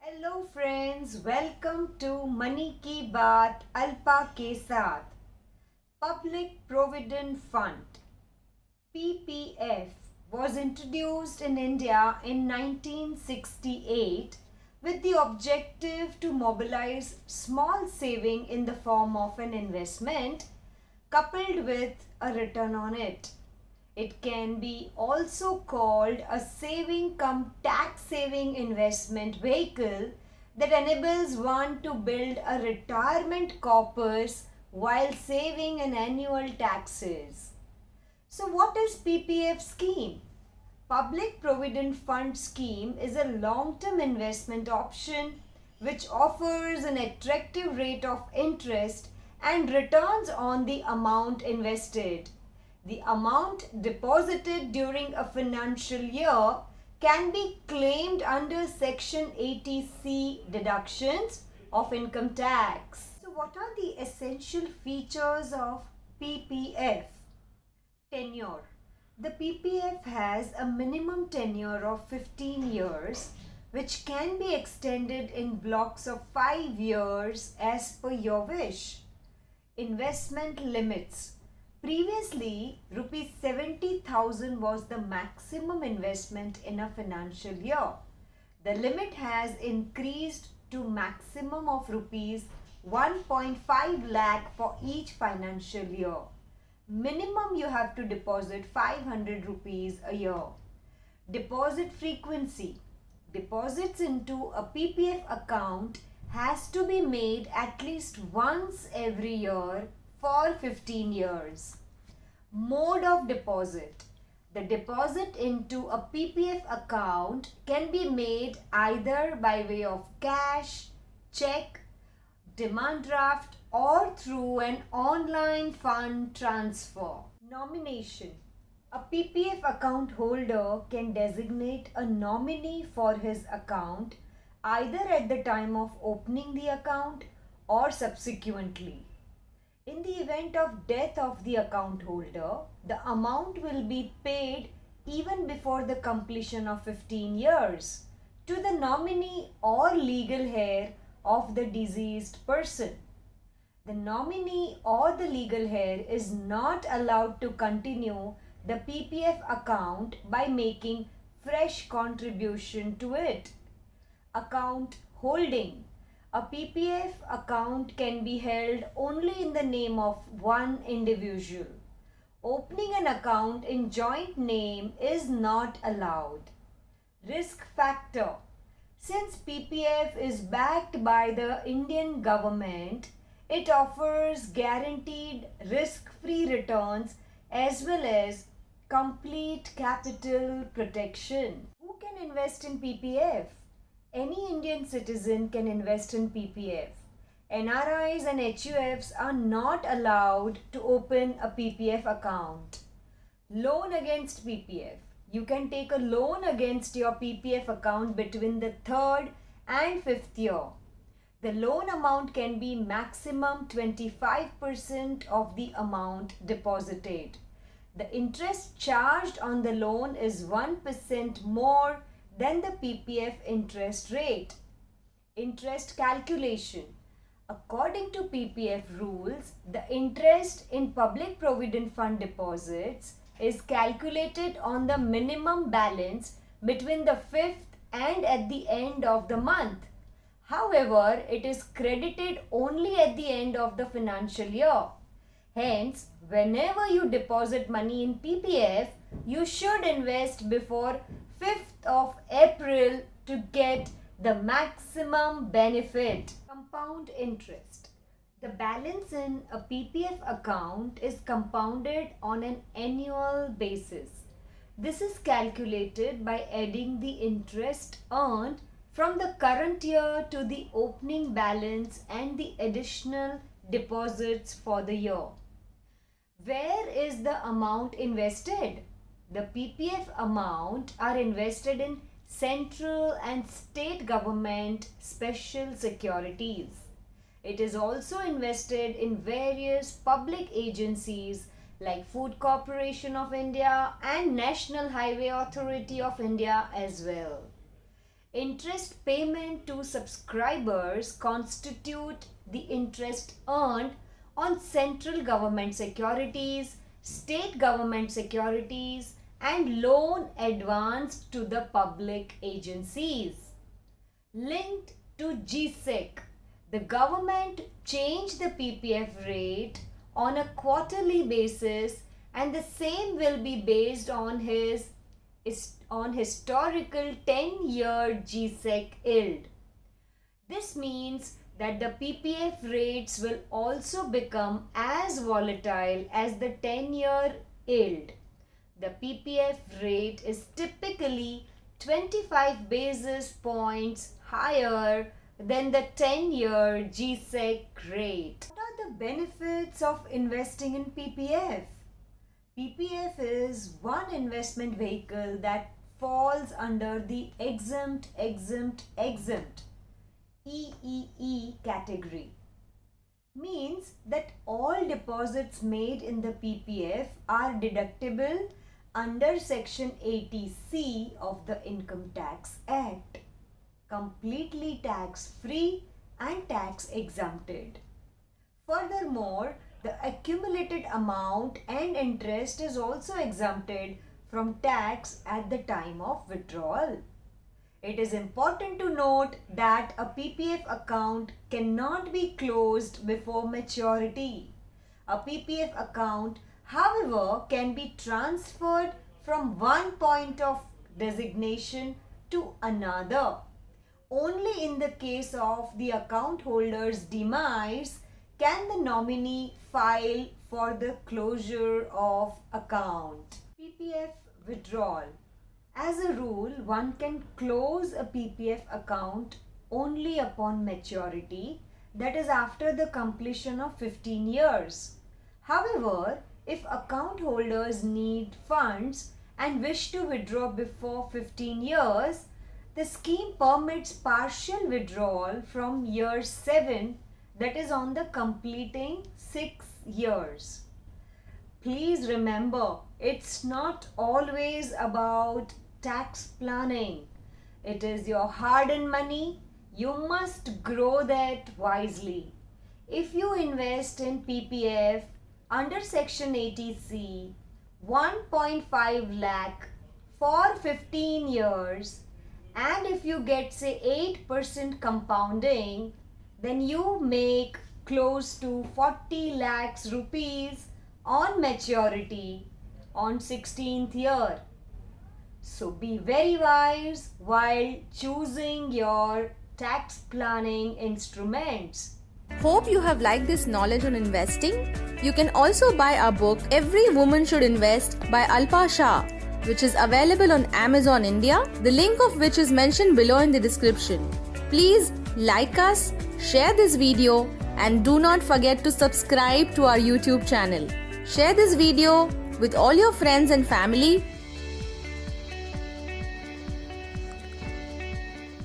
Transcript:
Hello friends, welcome to Money Ki Baat Alpa ke Saath. Public Provident Fund PPF was introduced in India in 1968 with the objective to mobilize small saving in the form of an investment coupled with a return on it. It can be also called a saving cum tax saving investment vehicle that enables one to build a retirement corpus while saving an annual taxes. So what is PPF scheme? Public Provident Fund scheme is a long-term investment option which offers an attractive rate of interest and returns on the amount invested. The amount deposited during a financial year can be claimed under Section 80C deductions of income tax. So what are the essential features of PPF? Tenure. The PPF has a minimum tenure of 15 years which can be extended in blocks of 5 years as per your wish. Investment limits. Previously, rupees 70,000 was the maximum investment in a financial year. The limit has increased to maximum of rupees 1.5 lakh for each financial year. Minimum you have to deposit 500 rupees a year. Deposit frequency. Deposits into a PPF account has to be made at least once every year for 15 years. Mode of deposit. The deposit into a PPF account can be made either by way of cash, check, demand draft or through an online fund transfer. Nomination. A PPF account holder can designate a nominee for his account either at the time of opening the account or subsequently. In the event of death of the account holder, the amount will be paid even before the completion of 15 years to the nominee or legal heir of the deceased person. The nominee or the legal heir is not allowed to continue the PPF account by making fresh contribution to it. Account holding. A PPF account can be held only in the name of one individual. Opening an account in joint name is not allowed. Risk factor. Since PPF is backed by the Indian government, it offers guaranteed risk-free returns as well as complete capital protection. Who can invest in PPF? Any Indian citizen can invest in PPF. NRIs and HUFs are not allowed to open a PPF account. Loan against PPF. You can take a loan against your PPF account between the 3rd and 5th year. The loan amount can be maximum 25% of the amount deposited. The interest charged on the loan is 1% more than the PPF interest rate. Interest calculation. According to PPF rules, the interest in public provident fund deposits is calculated on the minimum balance between the 5th and at the end of the month. However, it is credited only at the end of the financial year. Hence, whenever you deposit money in PPF, you should invest before 5th of April to get the maximum benefit. Compound interest. The balance in a PPF account is compounded on an annual basis. This is calculated by adding the interest earned from the current year to the opening balance and the additional deposits for the year. Where is the amount invested? The PPF amount are invested in central and state government special securities. It is also invested in various public agencies like Food Corporation of India and National Highway Authority of India as well. Interest payment to subscribers constitute the interest earned on central government securities, state government securities, and loan advanced to the public agencies. Linked to GSEC, the government changed the PPF rate on a quarterly basis, and the same will be based on historical 10-year GSEC yield. This means that the PPF rates will also become as volatile as the 10-year yield. The PPF rate is typically 25 basis points higher than the 10-year GSEC rate. What are the benefits of investing in PPF? PPF is one investment vehicle that falls under the exempt EEE category. Means that all deposits made in the PPF are deductible under Section 80C of the Income Tax Act, completely tax-free and tax-exempted. Furthermore, the accumulated amount and interest is also exempted from tax at the time of withdrawal. It is important to note that a PPF account cannot be closed before maturity. A PPF account, however, can be transferred from one point of designation to another. Only in the case of the account holder's demise can the nominee file for the closure of account. PPF withdrawal. As a rule, one can close a PPF account only upon maturity, that is after the completion of 15 years. However, if account holders need funds and wish to withdraw before 15 years, the scheme permits partial withdrawal from year 7, that is on the completing 6 years. Please remember, it's not always about tax planning. It is your hard-earned money. You must grow that wisely. If you invest in PPF under Section 80C, 1.5 lakh for 15 years, and if you get say 8% compounding, then you make close to 40 lakhs rupees on maturity on 16th year. So be very wise while choosing your tax planning instruments. Hope you have liked this knowledge on investing. You can also buy our book Every Woman Should Invest by Alpa, which is available on Amazon India, the link of which is mentioned below in the description. Please like us, share this video, and do not forget to subscribe to our YouTube channel. Share this video with all your friends and family